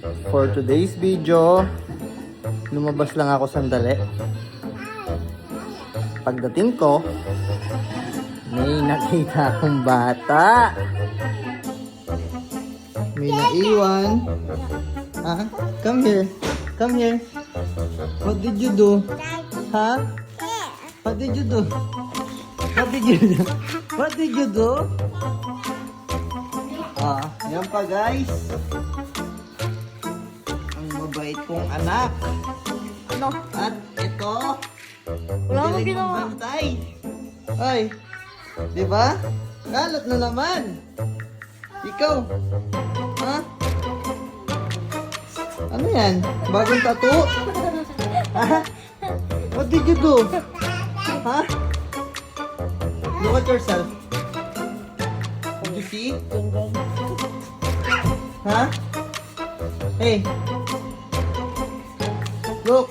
For today's video, lumabas lang ako sandali. Pagdating ko, may nakita akong bata. May naiwan. Ah, come here. Come here. What did you do? Huh? What did you do? What did you do? What did you do? Ah, yan pa guys. Ang mabait kong anak. Ano? At ito, Wala akong magaling ginawa. magbantay. Ay, di ba? Kalat na naman. Ikaw, ha? Ano yan? Bagong tattoo? Ha? What did you do? Ha? Look at yourself. Did you see? Ha? Hey. Look.